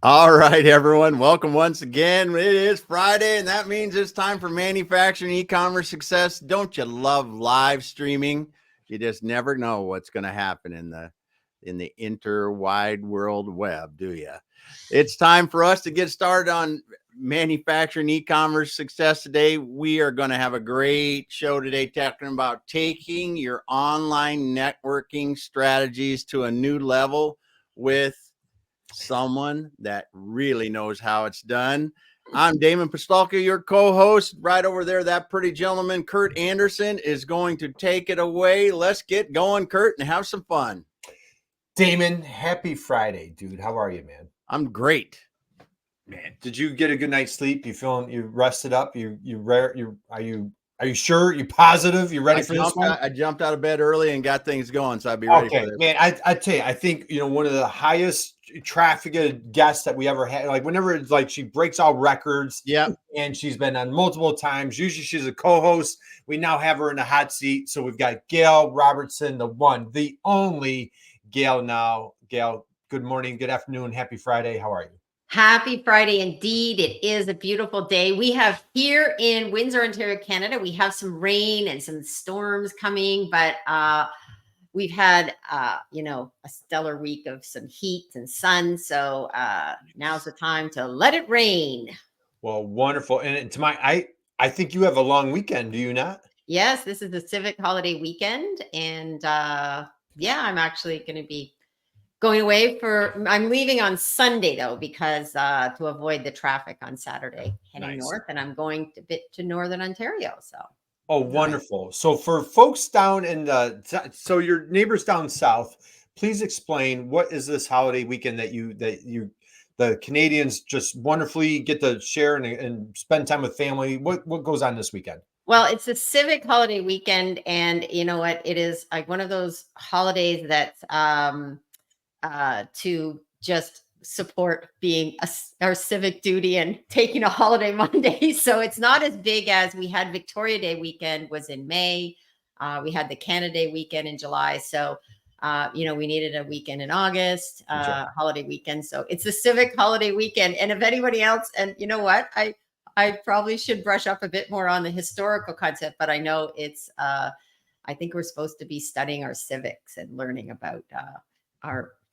All right, everyone. Welcome once again. It is Friday, and that means it's time for manufacturing e-commerce success. Don't you love live streaming? You just never know what's going to happen in the inter-wide world web, do you? It's time for us to get started on manufacturing e-commerce success today. We are going to have a great show today talking about taking your online networking strategies to a new level with someone that really knows how it's done. I'm Damon Pistolka, your co-host. Right over there, that pretty gentleman, Curt Anderson, is going to take it away. Let's get going, Curt, and have some fun. Damon, happy Friday, dude. How are you, man? I'm great. Man, did you get a good night's sleep? You rested up? Are you sure? You positive? You ready for this one? I jumped out of bed early and got things going, so I'd be ready for this. Man. I tell you, I think one of the highest trafficked guests that we ever had. Like whenever it's like she breaks all records. Yeah, and she's been on multiple times. Usually she's a co-host. We now have her in the hot seat. So we've got Gail Robertson, the one, the only GailNow. Gail, good morning, good afternoon, happy Friday. How are you? Happy Friday indeed. It is a beautiful day. We have here in Windsor, Ontario, Canada, we have some rain and some storms coming, but we've had, a stellar week of some heat and sun. So now's the time to let it rain. Well, wonderful. And I think you have a long weekend, do you not? Yes, this is the civic holiday weekend. And I'm actually going to be going away I'm leaving on Sunday though, because to avoid the traffic on Saturday, heading north, and I'm going a bit to Northern Ontario. So. Oh, wonderful. So for folks down so your neighbors down south, please explain what is this holiday weekend that the Canadians just wonderfully get to share and spend time with family. What goes on this weekend? Well, it's a civic holiday weekend, and you know what? It is like one of those holidays that's to just support being our civic duty and taking a holiday Monday. So it's not as big as we had Victoria Day weekend was in May. We had the Canada Day weekend in July. So, we needed a weekend in August, holiday weekend. So it's a civic holiday weekend. And if anybody else, and you know what, I probably should brush up a bit more on the historical concept, but I know it's, I think we're supposed to be studying our civics and learning about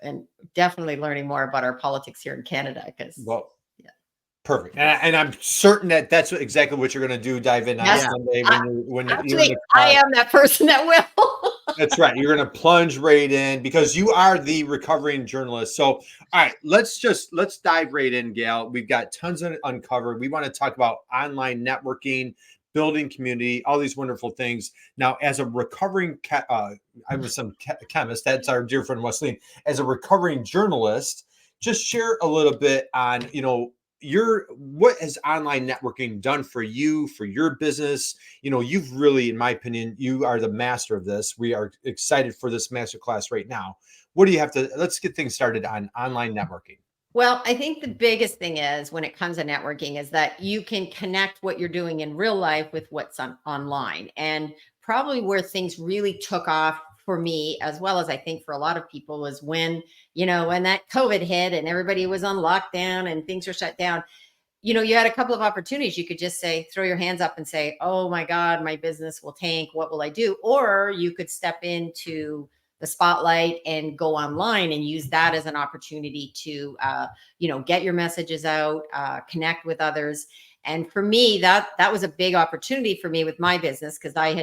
and definitely learning more about our politics here in Canada. Perfect. And I'm certain that that's exactly what you're going to do. Dive in on Sunday I am that person that will. That's right. You're going to plunge right in because you are the recovering journalist. So, all right, let's dive right in, Gail. We've got tons of uncovered. We want to talk about online networking, building community, all these wonderful things. Now, as a recovering, I was some chemist. That's our dear friend Wesleyan. As a recovering journalist, just share a little bit on, what has online networking done for you, for your business? You've really, in my opinion, you are the master of this. We are excited for this masterclass right now. What do you have to, let's get things started on online networking. Well, I think the biggest thing is when it comes to networking is that you can connect what you're doing in real life with what's online. And probably where things really took off for me, as well as I think for a lot of people, was when that COVID hit and everybody was on lockdown and things were shut down. You had a couple of opportunities. You could just throw your hands up and say, oh my God, my business will tank. What will I do? Or you could step into the spotlight and go online and use that as an opportunity to, get your messages out, connect with others. And for me, that was a big opportunity for me with my business, because I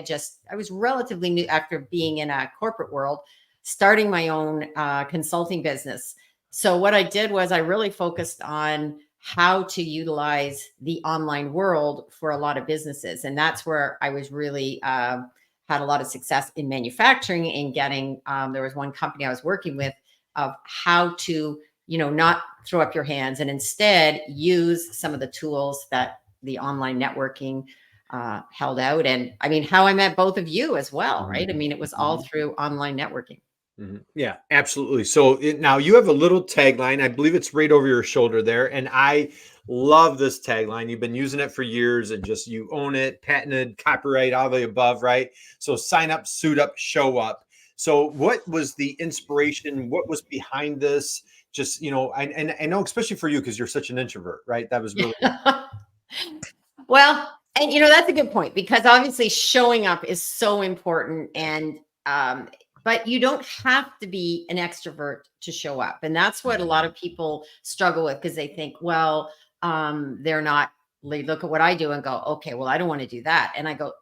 was relatively new after being in a corporate world, starting my own consulting business. So what I did was I really focused on how to utilize the online world for a lot of businesses. And that's where I was really had a lot of success in manufacturing and getting, there was one company I was working with of how to, not throw up your hands and instead use some of the tools that the online networking held out. And I mean, how I met both of you as well, right? I mean, it was all through online networking. Mm-hmm. Yeah, absolutely. So now you have a little tagline. I believe it's right over your shoulder there. And I love this tagline. You've been using it for years and just you own it, patented, copyright, all the above, right? So sign up, suit up, show up. So what was the inspiration? What was behind this? Just, and I know, especially for you, because you're such an introvert, right? That was really, Well, and that's a good point, because obviously showing up is so important. And but you don't have to be an extrovert to show up. And that's what a lot of people struggle with, because they think, well, they're not, they look at what I do and go, okay, well, I don't want to do that. And I go,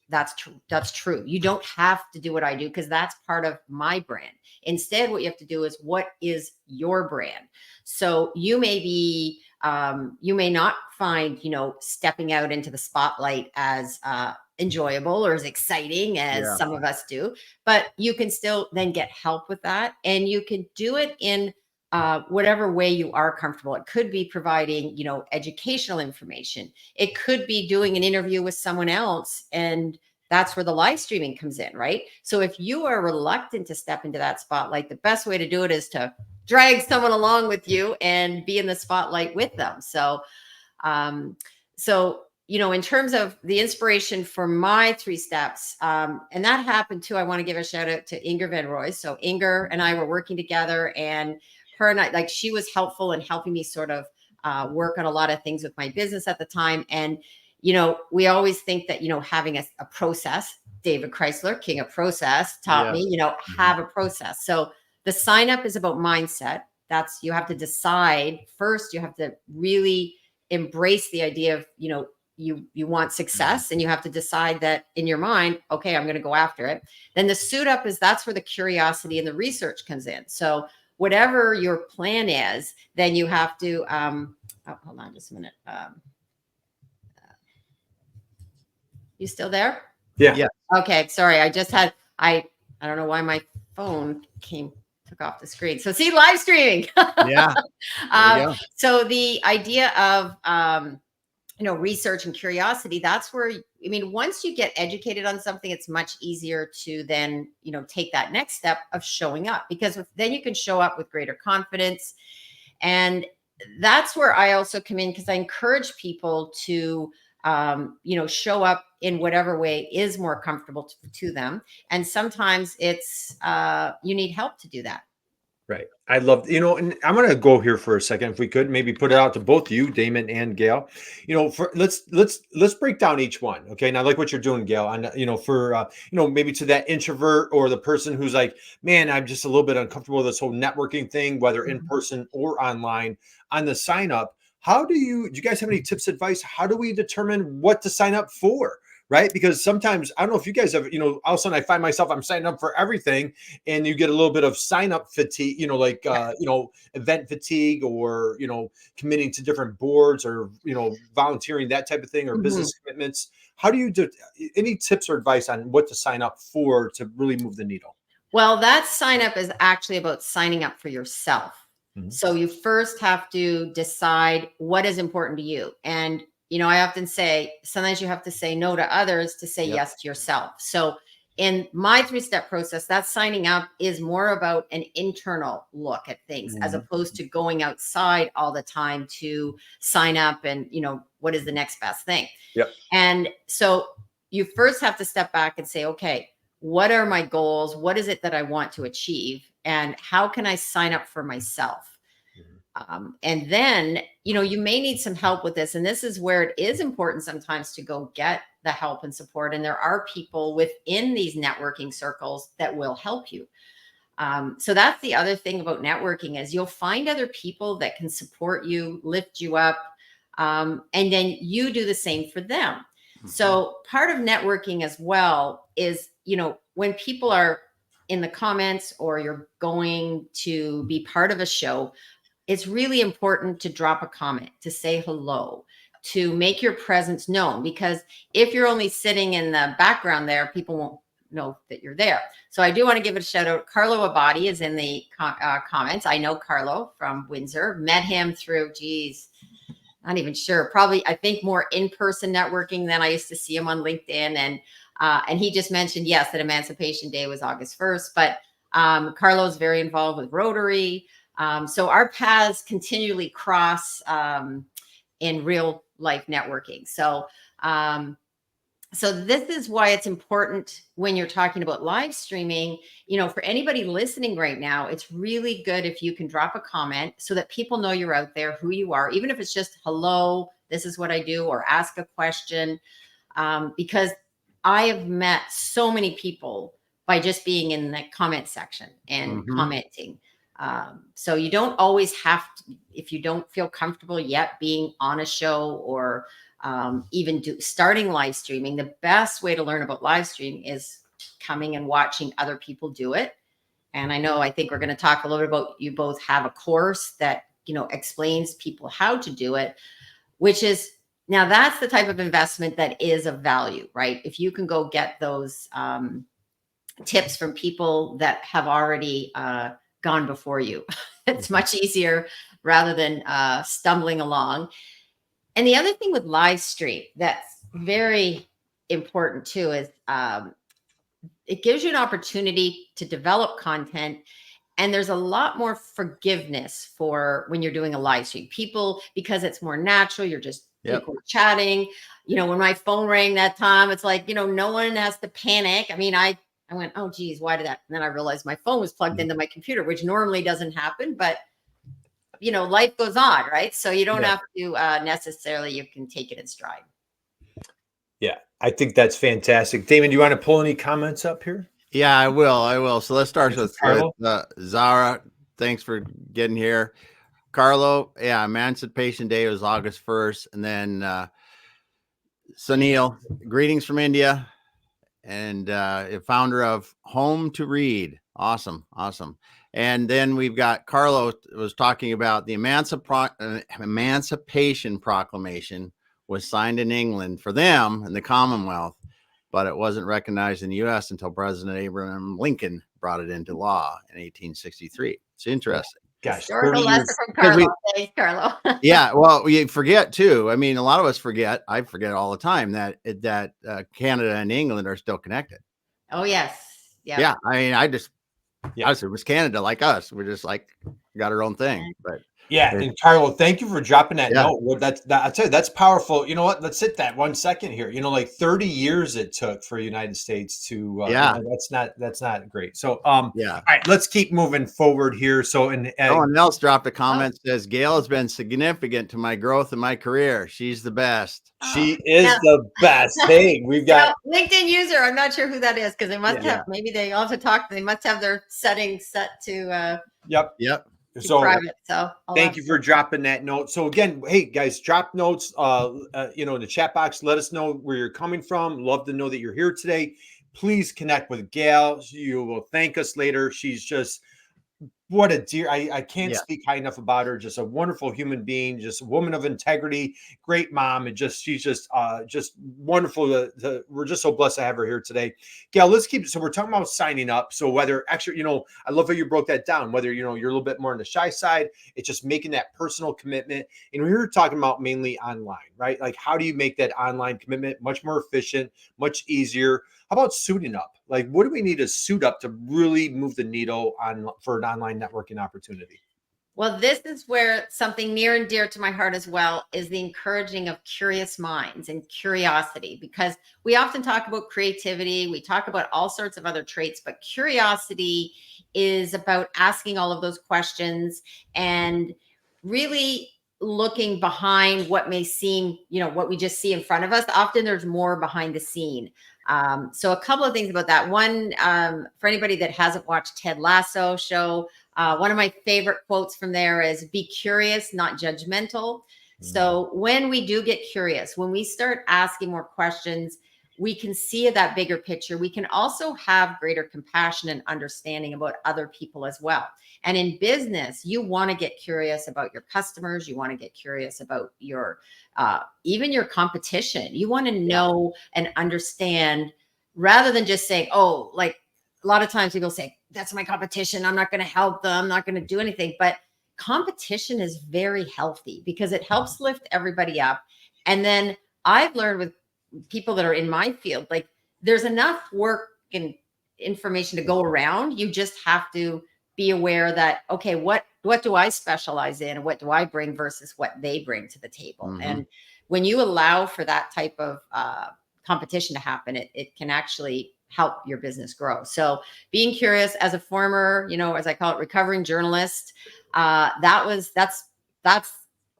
that's true. That's true. You don't have to do what I do, because that's part of my brand. Instead, what you have to do is, what is your brand? So you may be, you may not find, stepping out into the spotlight as enjoyable or as exciting as some of us do, but you can still then get help with that. And you can do it in whatever way you are comfortable. It could be providing, educational information. It could be doing an interview with someone else. And that's where the live streaming comes in, right? So if you are reluctant to step into that spotlight, the best way to do it is to drag someone along with you and be in the spotlight with them. So, in terms of the inspiration for my 3 steps, and that happened too, I want to give a shout out to Inger Van Roy. So Inger and I were working together, and her and I, she was helpful in helping me sort of work on a lot of things with my business at the time. And, we always think that, having a process, David Chrysler, king of process, taught me, have a process. So the sign up is about mindset. That's, you have to decide first, you have to really embrace the idea of, you want success, and you have to decide that in your mind, okay, I'm going to go after it. Then the suit up is, that's where the curiosity and the research comes in. So whatever your plan is, then you have to, hold on just a minute. You still there? yeah. Okay. Sorry. I just had, I don't know why my phone took off the screen. So see, live streaming. So the idea of, research and curiosity, that's where, once you get educated on something, it's much easier to then, take that next step of showing up, because then you can show up with greater confidence. And that's where I also come in, because I encourage people to, show up in whatever way is more comfortable to them. And sometimes it's, you need help to do that. Right. I love, and I'm going to go here for a second. If we could maybe put it out to both you, Damon and Gail, let's break down each one. Okay. And I like what you're doing, Gail. And, for, maybe to that introvert or the person who's like, man, I'm just a little bit uncomfortable with this whole networking thing, whether in person or online. On the sign up, do you guys have any tips, advice? How do we determine what to sign up for? Right. Because sometimes, I don't know if you guys have, all of a sudden I find myself, I'm signing up for everything, and you get a little bit of sign up fatigue, event fatigue, or, committing to different boards, or, volunteering, that type of thing, or business commitments. How do you do? Any tips or advice on what to sign up for to really move the needle? Well, that sign up is actually about signing up for yourself. So you first have to decide what is important to you. And I often say, sometimes you have to say no to others to say yes to yourself. So in my 3-step process, that signing up is more about an internal look at things, as opposed to going outside all the time to sign up and, what is the next best thing? Yep. And so you first have to step back and say, okay, what are my goals? What is it that I want to achieve? And how can I sign up for myself? And then, you may need some help with this. And this is where it is important sometimes to go get the help and support. And there are people within these networking circles that will help you. So that's the other thing about networking, is you'll find other people that can support you, lift you up, and then you do the same for them. So part of networking as well is, when people are in the comments, or you're going to be part of a show, it's really important to drop a comment, to say hello, to make your presence known, because if you're only sitting in the background there, people won't know that you're there. So I do want to give it a shout out. Carlo Abadi is in the comments. I know Carlo from Windsor, met him through, not even sure, probably, I think more in-person networking than I used to see him on LinkedIn. And he just mentioned, yes, that Emancipation Day was August 1st, but Carlo's very involved with Rotary. So our paths continually cross in real life networking. So So this is why it's important when you're talking about live streaming, for anybody listening right now, it's really good if you can drop a comment so that people know you're out there, who you are, even if it's just hello, this is what I do, or ask a question. Because I have met so many people by just being in the comment section and commenting. So you don't always have to, if you don't feel comfortable yet being on a show or even starting live streaming, the best way to learn about live streaming is coming and watching other people do it. And I think we're going to talk a little bit about, you both have a course that, explains people how to do it, which is, now that's the type of investment that is of value, right? If you can go get those tips from people that have already gone before you, it's much easier rather than stumbling along. And the other thing with live stream that's very important too is it gives you an opportunity to develop content. And there's a lot more forgiveness for when you're doing a live stream. People, because it's more natural, you're just people chatting. When my phone rang that time, it's like, no one has to panic. I mean, I went, oh, geez, why did that? And then I realized my phone was plugged into my computer, which normally doesn't happen. But life goes on, right? So you don't have to necessarily, you can take it in stride. Yeah, I think that's fantastic. Damon, do you want to pull any comments up here? Yeah, I will. So let's start with Zara. Thanks for getting here. Carlo, Emancipation Day was August 1st. And then Sunil, greetings from India. And founder of Home to Read. Awesome. And then we've got Carlo was talking about the Emancipation Proclamation was signed in England for them in the Commonwealth, but it wasn't recognized in the U.S. until President Abraham Lincoln brought it into law in 1863. It's interesting. Gosh, historical lesson from Carlo. Thanks, Carlo. Yeah, well, we forget too. I mean, a lot of us forget. I forget all the time that Canada and England are still connected. Oh yes, yeah. I mean, I said it was Canada like us. We're just like got our own thing, but. Yeah, and Carlo, thank you for dropping that note. Well, I'll tell you, that's powerful. You know what? Let's hit that 1 second here. Like 30 years it took for the United States to. That's not great. So, all right, let's keep moving forward here. So, someone else dropped a comment says Gail has been significant to my growth in my career. She's the best. She is the best. Hey, we've got LinkedIn user. I'm not sure who that is because they must have. Maybe they also talk. They must have their settings set to. Yep. So, private, so thank you for dropping that note. So again, hey guys, drop notes, in the chat box. Let us know where you're coming from. Love to know that you're here today. Please connect with Gail. You will thank us later. She's just what a dear. I can't speak high enough about her. Just a wonderful human being, just a woman of integrity, great mom, and she's just wonderful. We're just so blessed to have her here today. Gail, let's keep. So we're talking about signing up. So whether actually, I love how you broke that down. Whether you're a little bit more on the shy side, it's just making that personal commitment. And we were talking about mainly online, right? Like how do you make that online commitment much more efficient, much easier? How about suiting up? Like, what do we need to suit up to really move the needle for an online networking opportunity? Well, this is where something near and dear to my heart as well is the encouraging of curious minds and curiosity, because we often talk about creativity. We talk about all sorts of other traits, but curiosity is about asking all of those questions and really looking behind what may seem, what we just see in front of us. Often there's more behind the scene. So a couple of things about that. One, for anybody that hasn't watched Ted Lasso show, one of my favorite quotes from there is be curious, not judgmental. So when we do get curious, when we start asking more questions, we can see that bigger picture. We can also have greater compassion and understanding about other people as well. And in business, you want to get curious about your customers. You want to get curious about your, even your competition. You want to know and understand rather than just saying, oh, like a lot of times people say, that's my competition. I'm not going to help them. I'm not going to do anything. But competition is very healthy because it helps lift everybody up. And then I've learned with people that are in my field, like there's enough work and information to go around. You just have to be aware that, okay, what do I specialize in? What do I bring versus what they bring to the table? And when you allow for that type of competition to happen, it can actually help your business grow. So being curious, as a former, as I call it, recovering journalist, that's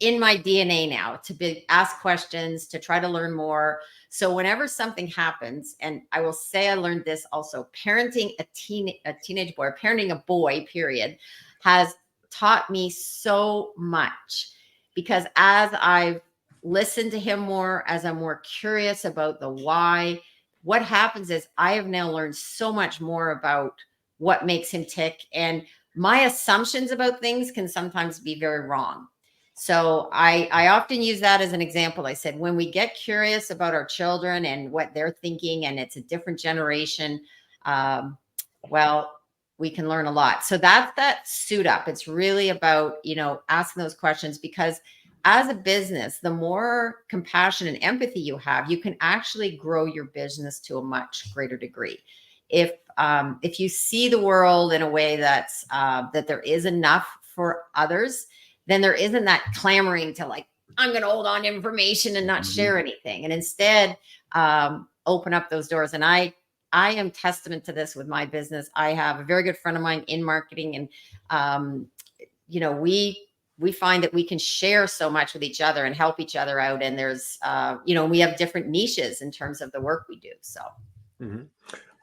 in my DNA now, to ask questions, to try to learn more. So whenever something happens, and I will say I learned this also, parenting a teenage boy, parenting a boy, period, has taught me so much, because as I've listened to him more, as I'm more curious about the why, what happens is I have now learned so much more about what makes him tick. And my assumptions about things can sometimes be very wrong. So I often use that as an example. I said, when we get curious about our children and what they're thinking, and it's a different generation, well, we can learn a lot. So that's that suit up. It's really about, asking those questions, because as a business, the more compassion and empathy you have, you can actually grow your business to a much greater degree. If you see the world in a way that's that there is enough for others, then there isn't that clamoring to, like, I'm going to hold on to information and not share anything, and instead open up those doors. And I am testament to this with my business. I have a very good friend of mine in marketing, and we find that we can share so much with each other and help each other out. And there's we have different niches in terms of the work we do. So.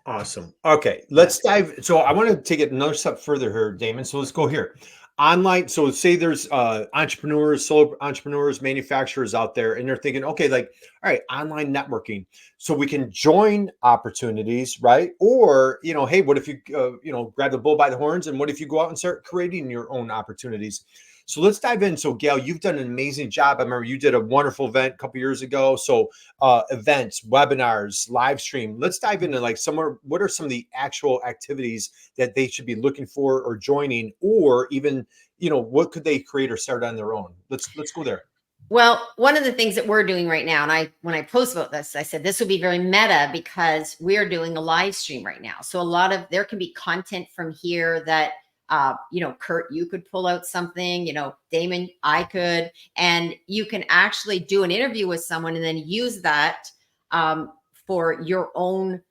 Awesome. Okay, let's dive. So I want to take it another step further here, Damon. So let's go here. Online. So say there's entrepreneurs, solo entrepreneurs, manufacturers out there, and they're thinking, okay, like, all right, online networking. So we can join opportunities, right? Or, hey, what if you, grab the bull by the horns, and what if you go out and start creating your own opportunities? So let's dive in. So Gail, you've done an amazing job. I remember you did a wonderful event a couple years ago. So events, webinars, live stream. Let's dive into what are some of the actual activities that they should be looking for or joining, or even, what could they create or start on their own? Let's go there. Well, one of the things that we're doing right now, and when I post about this, I said this would be very meta, because we're doing a live stream right now. So there can be content from here that Curt, you could pull out something, Damon, I could, and you can actually do an interview with someone and then use that for your own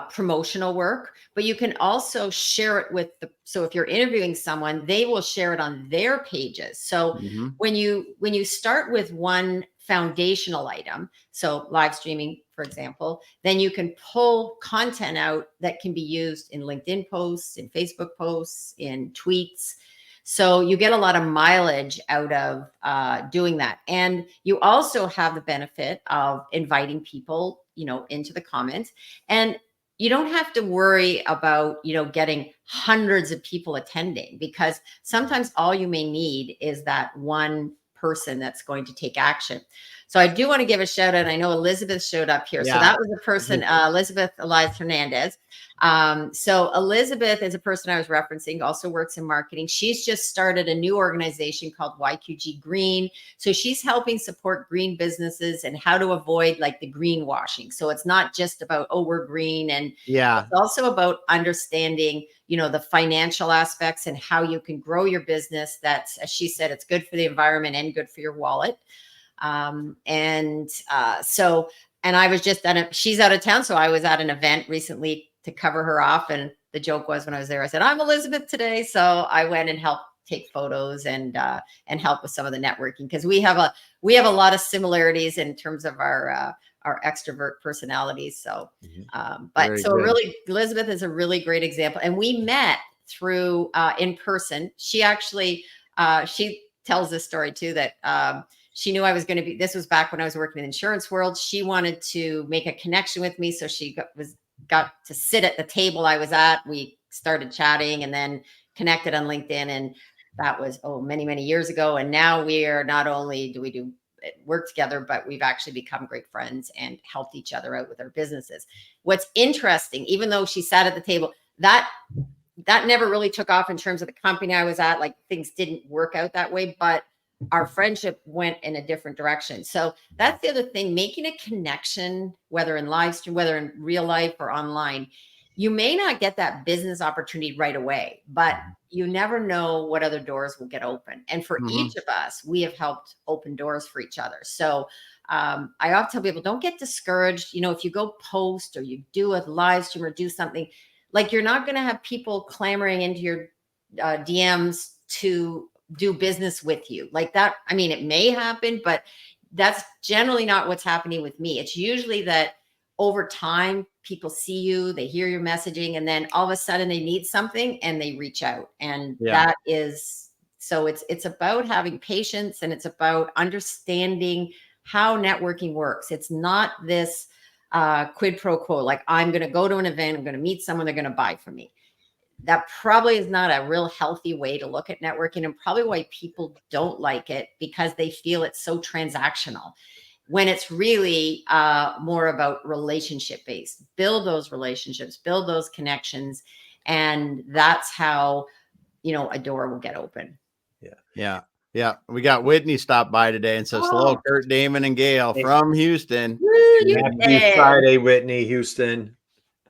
promotional work. But you can also share it so if you're interviewing someone, they will share it on their pages. So when you start with one foundational item, so live streaming, for example, then you can pull content out that can be used in LinkedIn posts, in Facebook posts, in tweets. So you get a lot of mileage out of doing that. And you also have the benefit of inviting people, into the comments. And you don't have to worry about, getting hundreds of people attending, because sometimes all you may need is that one person that's going to take action. So I do want to give a shout out. I know Elizabeth showed up here. Yeah. So that was the person, Elizabeth Elias Hernandez. So Elizabeth is a person I was referencing, also works in marketing. She's just started a new organization called YQG Green. So she's helping support green businesses and how to avoid like the greenwashing. So it's not just about, oh, we're green. And it's also about understanding, the financial aspects and how you can grow your business. That's, as she said, it's good for the environment and good for your wallet. And I was just she's out of town. So I was at an event recently to cover her off. And the joke was, when I was there, I said, I'm Elizabeth today. So I went and helped take photos and help with some of the networking, because we have a lot of similarities in terms of our extrovert personalities. So, Elizabeth is a really great example. And we met through in person. She actually, she tells this story too, that she knew I was going to be, this was back when I was working in the insurance world. She wanted to make a connection with me. So she got to sit at the table I was at. We started chatting and then connected on LinkedIn. And that was, many, many years ago. And now we are, not only do we do work together, but we've actually become great friends and helped each other out with our businesses. What's interesting, even though she sat at the table, that never really took off in terms of the company I was at. Like, things didn't work out that way, but our friendship went in a different direction. So that's the other thing, making a connection, whether in live stream, whether in real life or online. You may not get that business opportunity right away, but you never know what other doors will get open. And for each of us, we have helped open doors for each other. So I often tell people, don't get discouraged. If you go post or you do a live stream or do something, like, you're not going to have people clamoring into your DMs to do business with you like that. I mean, it may happen, but that's generally not what's happening with me. It's usually that over time, people see you, they hear your messaging, and then all of a sudden they need something and they reach out. And that is, so it's about having patience, and it's about understanding how networking works. It's not this quid pro quo, like, I'm going to go to an event, I'm going to meet someone, they're going to buy from me. That probably is not a real healthy way to look at networking, and probably why people don't like it, because they feel it's so transactional, when it's really more about relationship based. Build those relationships, build those connections. And that's how, a door will get open. Yeah. We got Whitney stopped by today and says, hello, Curt, Damon, and Gail from Houston. Happy Friday, Whitney, Houston.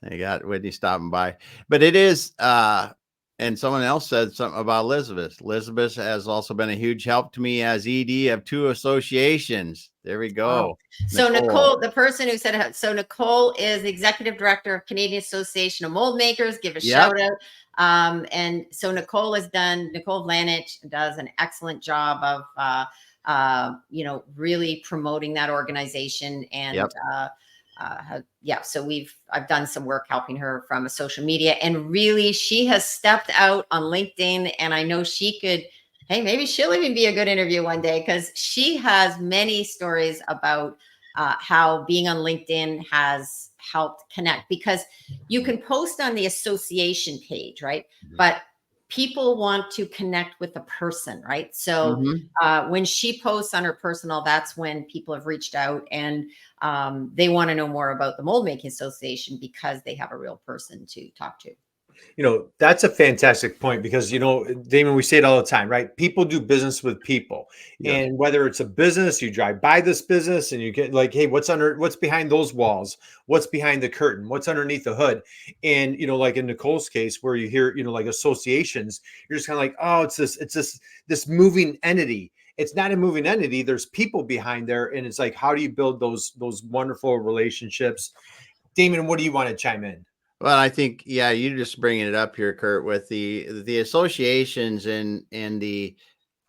They got Whitney stopping by. But it is, and someone else said something about Elizabeth. Elizabeth has also been a huge help to me as ED of 2 associations. There we go. So Nicole, the person who said, so Nicole is the executive director of Canadian Association of Mold Makers. Give a shout out. And so Nicole Vlanich does an excellent job of, really promoting that organization. And so I've done some work helping her from a social media, and really she has stepped out on LinkedIn, and I know she could, maybe she'll even be a good interview one day, because she has many stories about how being on LinkedIn has helped connect, because you can post on the association page, right? But people want to connect with a person, right? So when she posts on her personal, that's when people have reached out, and they want to know more about the Mold Making Association, because they have a real person to talk to. That's a fantastic point, because, Damon, we say it all the time, right? People do business with people. And whether it's a business, you drive by this business and you get like, hey, what's behind those walls? What's behind the curtain? What's underneath the hood? And, like in Nicole's case, where you hear, like associations, you're just kind of like, oh, it's this moving entity. It's not a moving entity. There's people behind there. And it's like, how do you build those wonderful relationships? Damon, what do you want to chime in? Well, I think, you're just bringing it up here, Curt, with the associations and the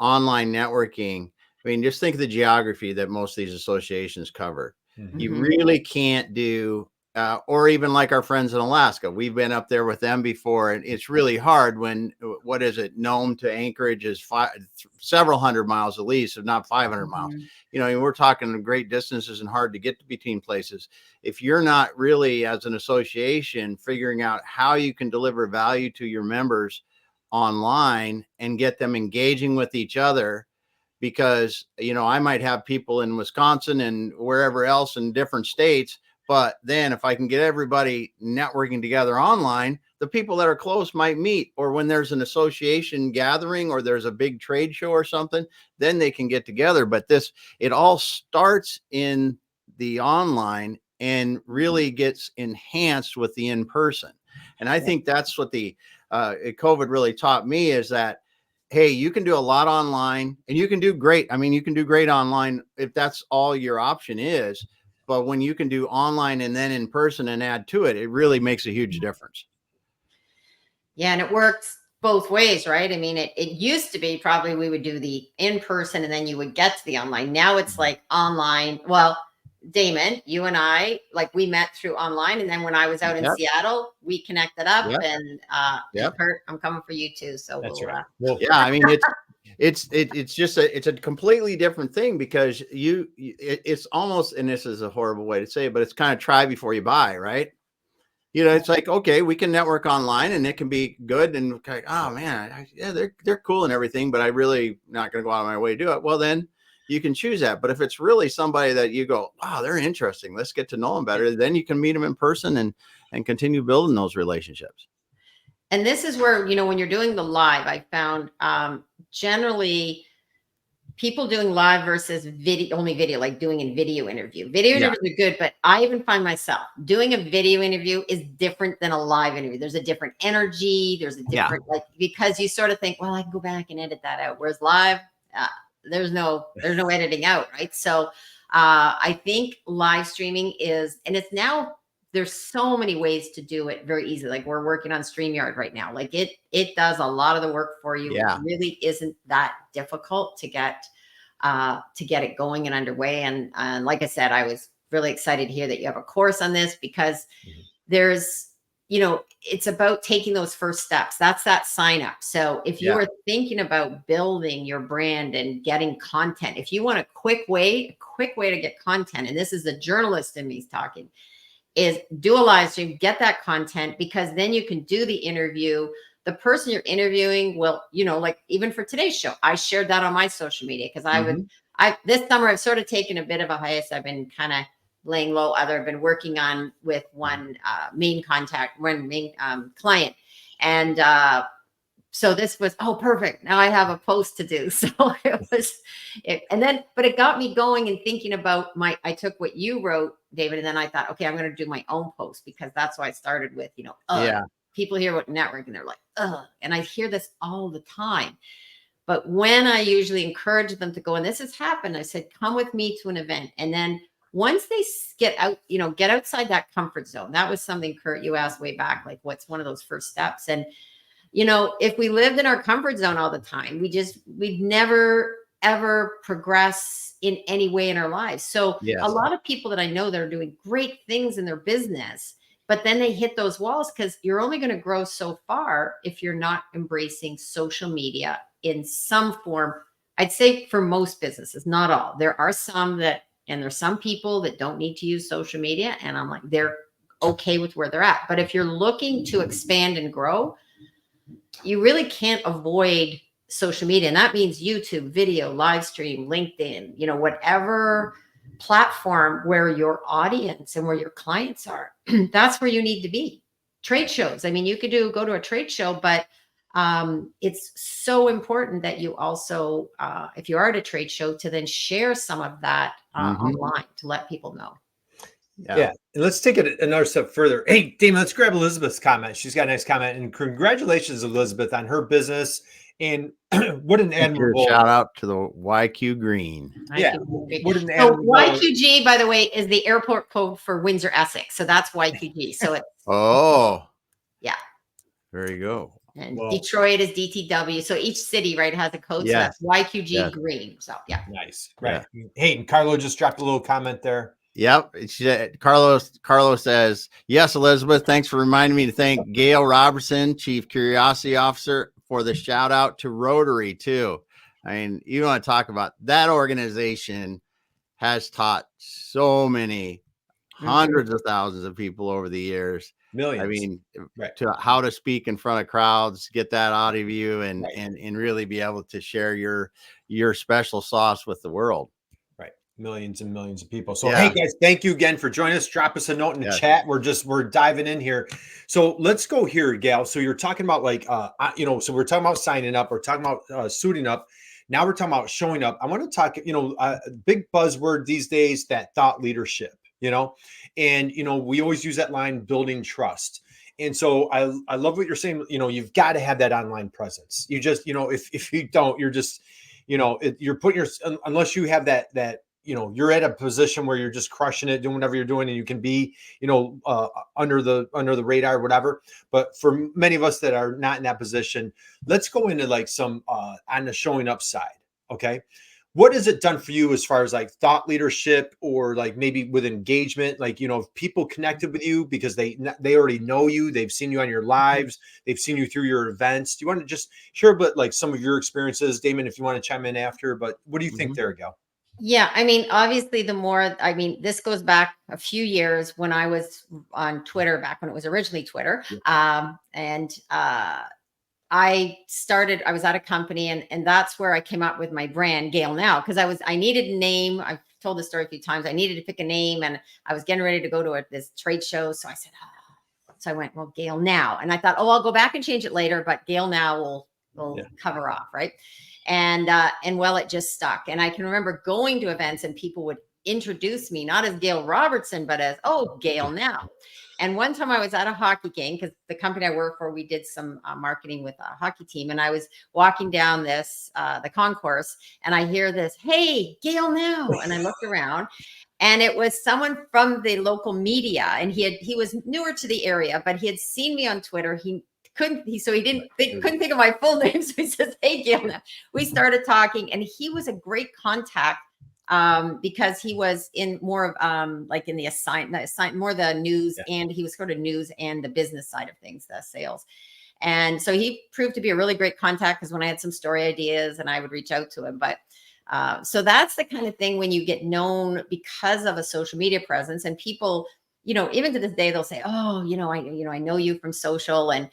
online networking. I mean, just think of the geography that most of these associations cover. You really can't do, or even like our friends in Alaska. We've been up there with them before, and it's really hard when, what is it, Nome to Anchorage is several hundred miles at least, if not 500 miles. We're talking great distances and hard to get between places. If you're not really, as an association, figuring out how you can deliver value to your members online and get them engaging with each other, because, I might have people in Wisconsin and wherever else in different states, but then if I can get everybody networking together online, the people that are close might meet, or when there's an association gathering or there's a big trade show or something, then they can get together. But it all starts in the online and really gets enhanced with the in-person. And I think that's what the COVID really taught me, is that, hey, you can do a lot online and you can do great. I mean, you can do great online if that's all your option is. But when you can do online and then in person and add to it, it really makes a huge difference. Yeah. And it works both ways, right? I mean, it used to be probably we would do the in-person and then you would get to the online. Now it's like online. Well, Damon, you and I, like, we met through online, and then when I was out in Seattle, we connected up, and Curt, I'm coming for you too. So that's we'll, right. I mean, it's just it's a completely different thing, because it's almost, and this is a horrible way to say it, but it's kind of try before you buy, right? It's like, okay, we can network online and it can be good, and like, oh man, they're cool and everything, but I really not going to go out of my way to do it. Well, then you can choose that. But if it's really somebody that you go, wow, they're interesting, let's get to know them better, then you can meet them in person and continue building those relationships. And this is where, when you're doing the live, I found generally people doing live versus video, only video, like doing a video interview. Video Yeah. interviews are good, but I even find myself doing a video interview is different than a live interview. There's a different energy. There's a different, like, because you sort of think, well, I can go back and edit that out. Whereas live, there's no editing out. Right. So I think live streaming is, and it's now, there's so many ways to do it very easily. Like we're working on StreamYard right now. Like it does a lot of the work for you. Yeah. It really isn't that difficult to get it going and underway. And like I said, I was really excited to hear that you have a course on this, because there's, it's about taking those first steps. That's that sign up. So if you are thinking about building your brand and getting content, if you want a quick way to get content, and this is the journalist in me talking, is do a live stream, get that content, because then you can do the interview. The person you're interviewing will, like even for today's show, I shared that on my social media, because this summer I've sort of taken a bit of a hiatus. I've been kind of laying low. I've been working on with one main client. And so this was, perfect. Now I have a post to do. So but it got me going and thinking about I took what you wrote, David, and then I thought, okay, I'm going to do my own post, because that's why I started with, people hear about network and they're like, and I hear this all the time. But when I usually encourage them to go, and this has happened, I said, come with me to an event. And then once they get out, get outside that comfort zone. That was something, Curt, you asked way back, like what's one of those first steps? And if we lived in our comfort zone all the time, we'd never, ever progress in any way in our lives. So a lot of people that I know that are doing great things in their business, but then they hit those walls, because you're only going to grow so far if you're not embracing social media in some form. I'd say for most businesses, not all. There are some and there's some people that don't need to use social media. And I'm like, they're okay with where they're at. But if you're looking to expand and grow, you really can't avoid social media. And that means YouTube, video, live stream, LinkedIn, whatever platform where your audience and where your clients are, that's where you need to be. Trade shows. I mean, you could go to a trade show, but it's so important that you also, if you are at a trade show, to then share some of that online to let people know. Yeah. And let's take it another step further. Hey, Damon, let's grab Elizabeth's comment. She's got a nice comment. And congratulations, Elizabeth, on her business. And what an admirable shout out to the YQ Green. Yeah. What an admirable. YQG, by the way, is the airport code for Windsor, Essex. So that's YQG. So it's there you go. And Detroit is DTW. So each city, right, has a code. So that's YQG Green. So nice. Right. Hey, and Carlo just dropped a little comment there. Yep. Carlos says, yes, Elizabeth, thanks for reminding me to thank Gail Robertson, Chief Curiosity Officer, for the shout out to Rotary too. I mean, you want to talk about that organization has taught so many hundreds of thousands of people over the years. Millions. I mean, to how to speak in front of crowds, get that out of you, and really be able to share your special sauce with the world. Millions and millions of people. So, hey guys, thank you again for joining us. Drop us a note in the chat. We're diving in here. So let's go here, Gail. So you're talking about so we're talking about signing up. We're talking about suiting up. Now we're talking about showing up. I want to talk, big buzzword these days, that thought leadership, and, we always use that line, building trust. And so I love what you're saying. You've got to have that online presence. You just, if you don't, you're just, you're putting unless you have that, you're at a position where you're just crushing it, doing whatever you're doing, and you can be, under the radar or whatever. But for many of us that are not in that position, let's go into like some on the showing up side. Okay. What has it done for you as far as like thought leadership, or like maybe with engagement? Like, if people connected with you because they already know you, they've seen you on your lives, they've seen you through your events. Do you want to just share a bit like some of your experiences, Damon, if you want to chime in after, but what do you think there, Gail? Yeah, I mean, obviously this goes back a few years when I was on Twitter, back when it was originally Twitter. I was at a company, and that's where I came up with my brand, GailNow, because I needed a name. I've told this story a few times. I needed to pick a name, and I was getting ready to go to this trade show. So I said, so I went, well, GailNow. And I thought, I'll go back and change it later, but GailNow will cover off. Right. And well, it just stuck. And I can remember going to events and people would introduce me not as Gail Robertson, but as, oh, GailNow. And one time I was at a hockey game because the company I work for, we did some marketing with a hockey team. And I was walking down the concourse, and I hear this, hey, GailNow. And I looked around, and it was someone from the local media. And he was newer to the area, but he had seen me on Twitter. He couldn't think of my full name. So he says, hey, GailNow. We started talking, and he was a great contact because he was in more of like in the more the news, and he was sort of news and the business side of things, the sales. And so he proved to be a really great contact, because when I had some story ideas, and I would reach out to him. But so that's the kind of thing when you get known because of a social media presence, and people, even to this day, they'll say, oh, I know you from social. And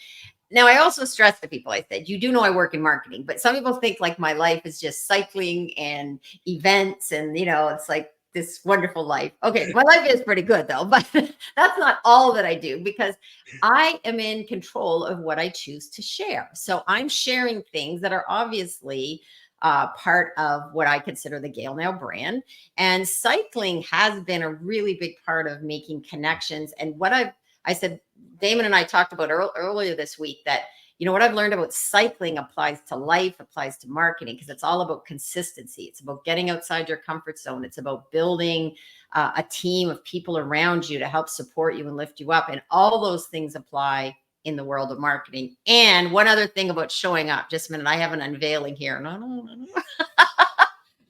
now I also stress to people, I said, you do know I work in marketing, but some people think like my life is just cycling and events, and it's like this wonderful life. Okay, my life is pretty good though, but that's not all that I do, because I am in control of what I choose to share. So I'm sharing things that are obviously part of what I consider the GailNow brand. And cycling has been a really big part of making connections. And what I said, Damon and I talked about earlier this week, that, what I've learned about cycling applies to life, applies to marketing, because it's all about consistency. It's about getting outside your comfort zone. It's about building a team of people around you to help support you and lift you up. And all those things apply in the world of marketing. And one other thing about showing up, just a minute, I have an unveiling here. No.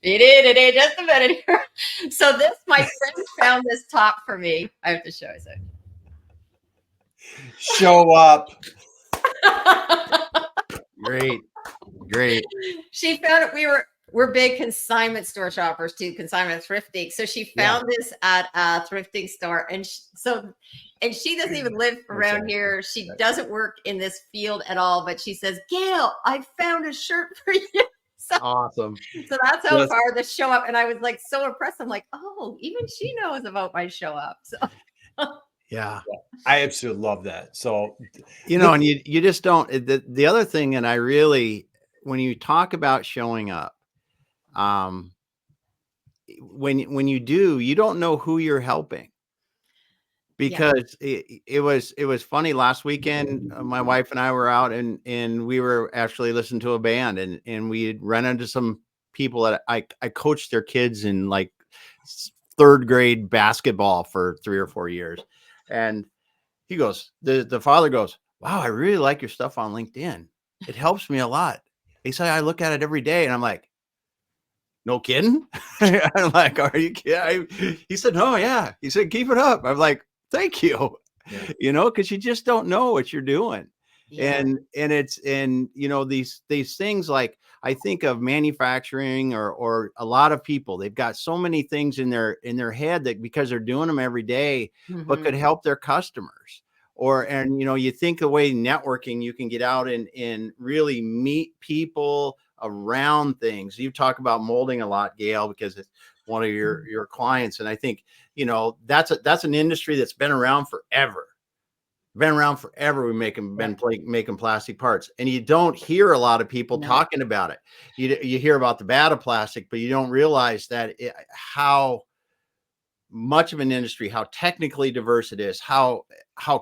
It is just a minute here. So my friend found this top for me. I have to show you. Show up. Great. She found it. We're big consignment store shoppers too, consignment thrifting. So she found this at a thrifting store, and she doesn't even live around here. She doesn't work in this field at all, but she says, Gail, I found a shirt for you. So awesome. So that's how far the show up. And I was like so impressed. I'm like, oh, even she knows about my show up. So yeah, I absolutely love that. So, and you just don't, the other thing, and I really, when you talk about showing up, when you do, you don't know who you're helping, because it was funny last weekend. My wife and I were out, and we were actually listening to a band, and we had run into some people that I coached their kids in like third grade basketball for 3 or 4 years. And he goes, the father goes, wow, I really like your stuff on LinkedIn. It helps me a lot. He said, I look at it every day. And I'm like, no kidding? I'm like, are you kidding? He said, no, yeah. He said, keep it up. I'm like, thank you. Because you just don't know what you're doing. Yeah. And these things, like I think of manufacturing or a lot of people, they've got so many things in their head that because they're doing them every day, but could help their customers. You think the way networking, you can get out and really meet people around things. You talk about molding a lot, Gail, because it's one of your clients. And I think, that's an industry that's been around forever. We've making plastic parts, and you don't hear a lot of people talking about it. You hear about the bad of plastic, but you don't realize that how much of an industry, how technically diverse it is, how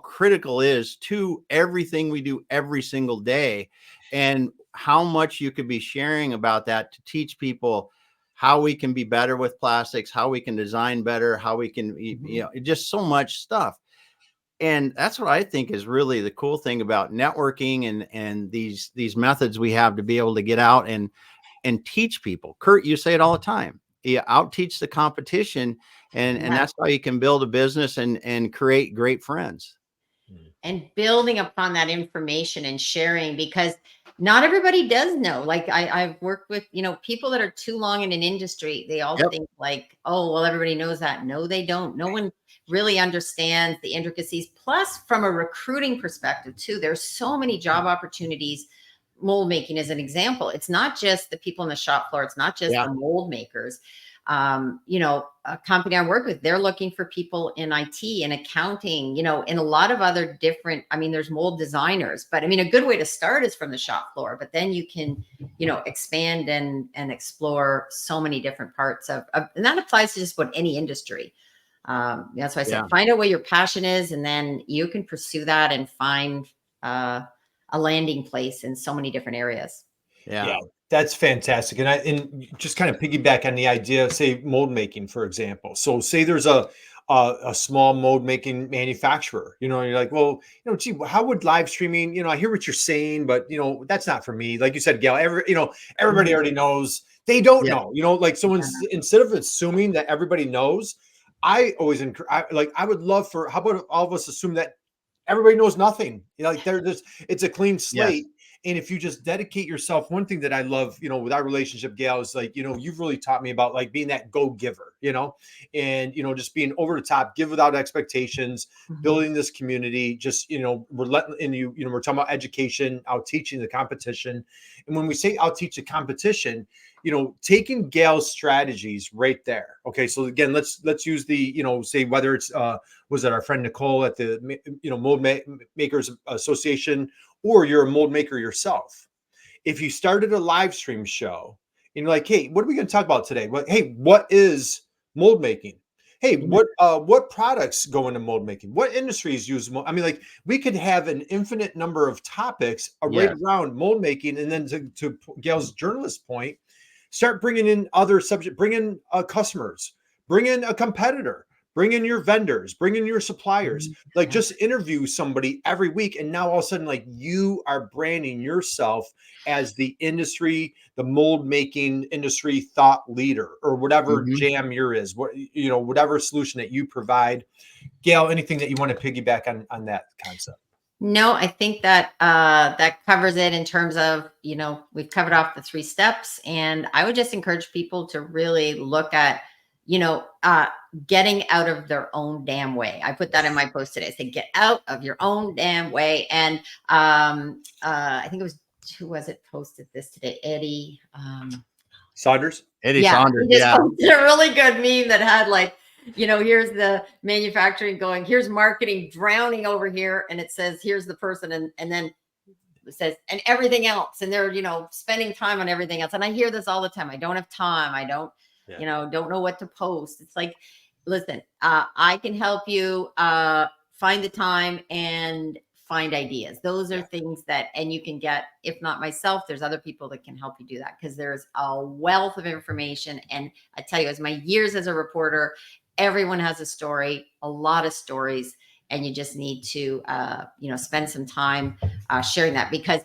critical it is to everything we do every single day, and how much you could be sharing about that to teach people how we can be better with plastics, how we can design better, how we can, just so much stuff. And that's what I think is really the cool thing about networking and these methods we have to be able to get out and teach people. Curt, you say it all the time. You out teach the competition, and that's how you can build a business and create great friends. And building upon that information and sharing, because not everybody does know. Like I've worked with, people that are too long in an industry. They all think like, oh, well, everybody knows that. No, they don't. No one really understands the intricacies. Plus, from a recruiting perspective too, there's so many job opportunities. Mold making is an example. It's not just the people on the shop floor. It's not just the mold makers. A company I work with, they're looking for people in IT and accounting, in a lot of other different, there's mold designers, but a good way to start is from the shop floor, but then you can, expand and explore so many different parts of and that applies to just about any industry. That's why I said, find out what your passion is, and then you can pursue that and find a landing place in so many different areas. Yeah, that's fantastic. And just kind of piggyback on the idea of, say, mold making, for example. So say there's a small mold making manufacturer, you're like, well, gee, how would live streaming, I hear what you're saying, but that's not for me. Like you said, Gail, everybody already knows. They don't know, like someone's, instead of assuming that everybody knows, I always I would love for, how about all of us assume that everybody knows nothing, like it's a clean slate. Yes. And if you just dedicate yourself, one thing that I love, with our relationship, Gail, is like, you've really taught me about like being that go-giver, and, just being over the top, give without expectations, building this community, just, we're letting in we're talking about education, out teaching the competition. And when we say out teach the competition, taking Gail's strategies right there. Okay. So again, let's use the, say whether it's, was it our friend Nicole at the, Mold Makers Association, or you're a mold maker yourself. If you started a live stream show and you're like, hey, what are we going to talk about today? Well, hey, what is mold making? Hey, what products go into mold making? What industries use mold? Like we could have an infinite number of topics right around mold making. And then to Gail's journalist point, start bringing in other subjects, bring in customers, bring in a competitor, bring in your vendors, bring in your suppliers, like just interview somebody every week. And now all of a sudden, like you are branding yourself as the industry, the mold making industry thought leader, or whatever jam your is, whatever solution that you provide. Gail, anything that you want to piggyback on that concept? No, I think that that covers it in terms of, we've covered off the 3 steps, and I would just encourage people to really look at, getting out of their own damn way. I put that in my post today. I said, get out of your own damn way. And I think it was, who was it posted this today? Eddie Saunders. Eddie Saunders. Yeah. Posted a really good meme that had like, here's the manufacturing going, here's marketing drowning over here. And it says, here's the person. And then it says, and everything else. And they're, spending time on everything else. And I hear this all the time. I don't have time. I don't, don't know what to post. It's like, listen, I can help you find the time and find ideas. Those are things that, and you can get, if not myself, there's other people that can help you do that, because there's a wealth of information. And I tell you, as my years as a reporter, everyone has a story, a lot of stories, and you just need to, spend some time sharing that, because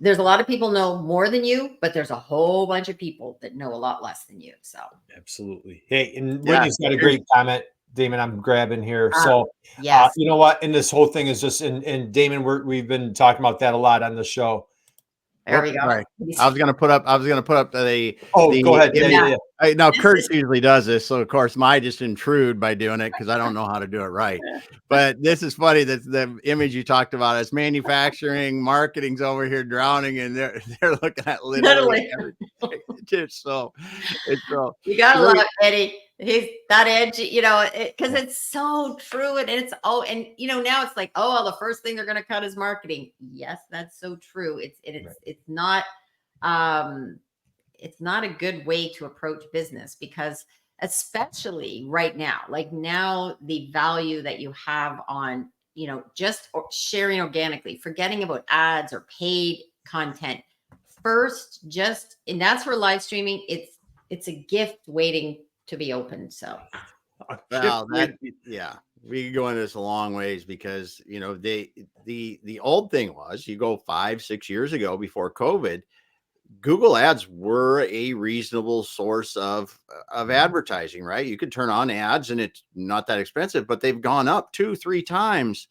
there's a lot of people know more than you, but there's a whole bunch of people that know a lot less than you. So absolutely. Hey, and Whitney's got a great comment. Damon, I'm grabbing here. So, yes. You know what? And this whole thing is just, and Damon, we've been talking about that a lot on the show. There we go. Right. I was gonna put up the. Oh, go ahead. Yeah. Now Curt usually does this, so of course I just intrude by doing it because I don't know how to do it right. But this is funny that the image you talked about is manufacturing, marketing's over here drowning, and they're looking at literally everything. It's so you gotta love Eddie. He's that edgy, because it's so true. And it's now it's like, the first thing they're going to cut is marketing. Yes, that's so true. It's not a good way to approach business, because especially right now, like now, the value that you have on, just sharing organically, forgetting about ads or paid content first, and that's where live streaming, it's a gift waiting to be open. So well, we could go into this a long ways, because the old thing was, you go 5-6 years ago before COVID, Google ads were a reasonable source of advertising, right? You could turn on ads and it's not that expensive, but they've gone up 2-3 times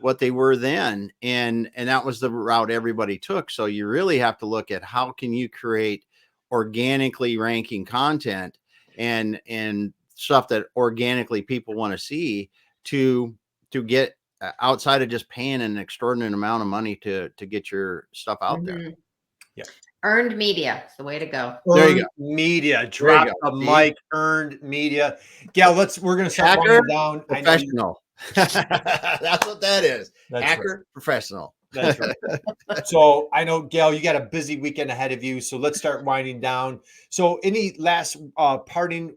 what they were then, and that was the route everybody took. So you really have to look at how can you create organically ranking content and stuff that organically people want to see, to get outside of just paying an extraordinary amount of money to get your stuff out there. Yeah. Earned media. It's the way to go. There you Earned go. media. Drop the See? mic. Earned media. Gail, we're gonna start Hacker winding down. I know you, professional. That's what that is. that's right. Hacker professional. That's right. So I know, Gail, you got a busy weekend ahead of you. So let's start winding down. So any last parting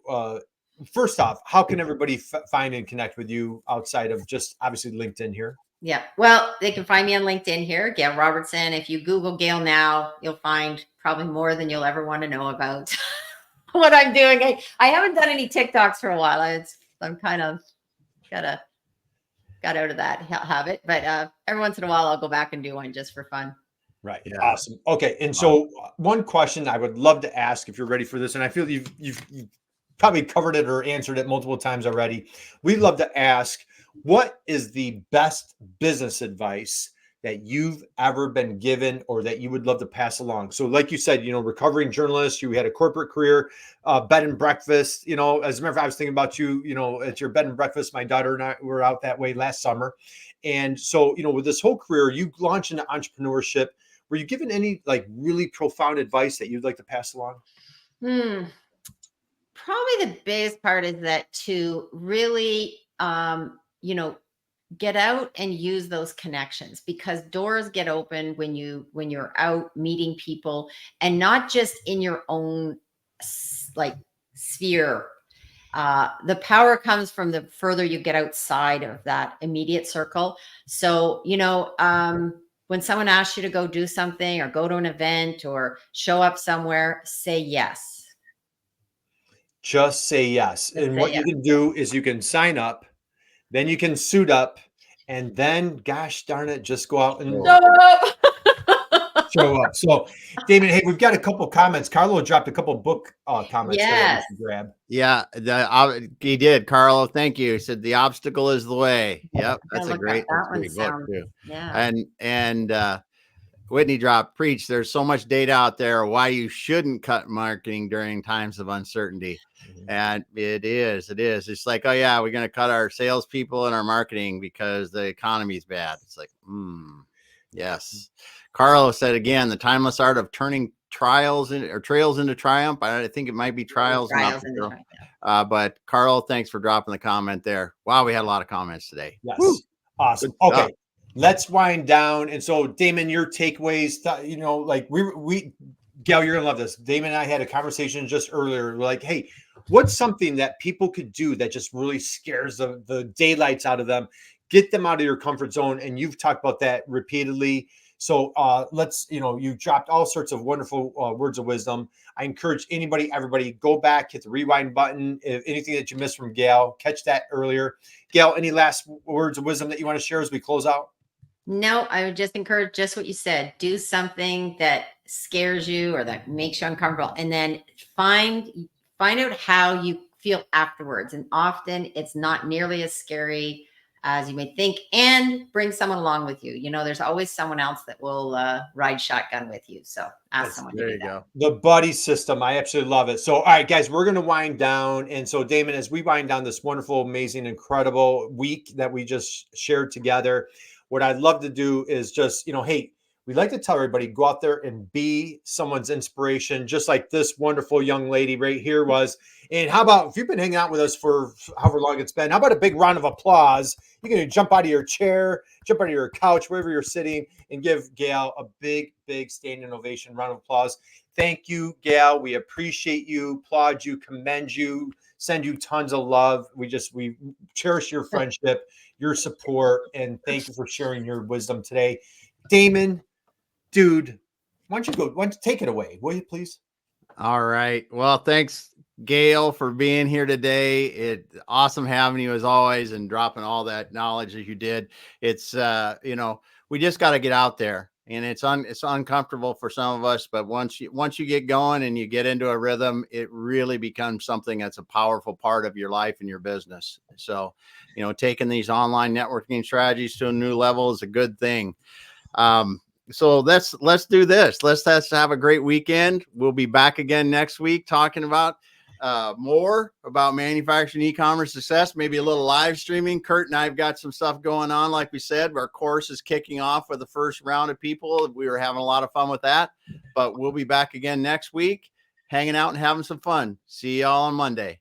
first off, how can everybody find and connect with you outside of just obviously LinkedIn here? Yeah. Well, they can find me on LinkedIn here, Gail Robertson. If you Google GailNow, you'll find probably more than you'll ever want to know about what I'm doing. I haven't done any TikToks for a while. I'm kind of got out of that habit, but every once in a while I'll go back and do one just for fun. Right. Yeah. Awesome. Okay. And so one question I would love to ask if you're ready for this, and I feel you've probably covered it or answered it multiple times already. We'd love to ask, what is the best business advice that you've ever been given or that you would love to pass along? So like you said, recovering journalist, you had a corporate career, bed and breakfast, as a matter of fact, I was thinking about you, at your bed and breakfast. My daughter and I were out that way last summer. And so, with this whole career, you launched into entrepreneurship. Were you given any like really profound advice that you'd like to pass along? Probably the biggest part is that to really, get out and use those connections, because doors get open when you're out meeting people, and not just in your own like sphere. The power comes from the further you get outside of that immediate circle. So, when someone asks you to go do something or go to an event or show up somewhere, say yes. Just say yes. And what you can do is you can sign up, then you can suit up, and then, gosh darn it, just go out and show up. So, Damon, hey, we've got a couple comments. Carlo dropped a couple book comments that we can grab. Yeah, he did. Carlo, thank you. He said the obstacle is the way. Yep, that's a great book too. Yeah. And Whitney dropped preach. There's so much data out there why you shouldn't cut marketing during times of uncertainty. And it is. It's like, oh yeah, we're going to cut our salespeople and our marketing because the economy is bad. It's like, yes. Carlo said again, the timeless art of turning trails into triumph. I think it might be trials. But Carl, thanks for dropping the comment there. Wow, we had a lot of comments today. Yes. Woo. Awesome. Okay. Let's wind down. And so, Damon, your takeaways, we Gail, you're going to love this. Damon and I had a conversation just earlier. We're like, hey, what's something that people could do that just really scares the daylights out of them? Get them out of your comfort zone. And you've talked about that repeatedly. So you dropped all sorts of wonderful words of wisdom. I encourage everybody, go back, hit the rewind button. If anything that you missed from Gail, catch that earlier. Gail, any last words of wisdom that you want to share as we close out? No, I would just encourage just what you said. Do something that scares you or that makes you uncomfortable, and then find out how you feel afterwards. And often it's not nearly as scary as you may think, and bring someone along with you. There's always someone else that will ride shotgun with you. So ask someone to do that. Go. The buddy system. I absolutely love it. So, all right, guys, we're going to wind down. And so, Damon, as we wind down this wonderful, amazing, incredible week that we just shared together, what I'd love to do is just, hey, we'd like to tell everybody, go out there and be someone's inspiration, just like this wonderful young lady right here was. And how about, if you've been hanging out with us for however long it's been, how about a big round of applause? You're going to jump out of your chair, jump out of your couch, wherever you're sitting, and give Gail a big, big standing ovation, round of applause. Thank you, Gail. We appreciate you, applaud you, commend you, send you tons of love. We cherish your friendship, your support, and thank you for sharing your wisdom today. Damon, dude, why don't you take it away, will you please? All right. Well, thanks, Gail, for being here today. It's awesome having you as always and dropping all that knowledge as you did. It's we just got to get out there, and it's uncomfortable for some of us, but once you get going and you get into a rhythm, it really becomes something that's a powerful part of your life and your business. So, taking these online networking strategies to a new level is a good thing. So let's do this. Let's have a great weekend. We'll be back again next week talking about more about manufacturing e-commerce success, maybe a little live streaming. Curt and I've got some stuff going on. Like we said, our course is kicking off with the first round of people. We were having a lot of fun with that, but we'll be back again next week, hanging out and having some fun. See y'all on Monday.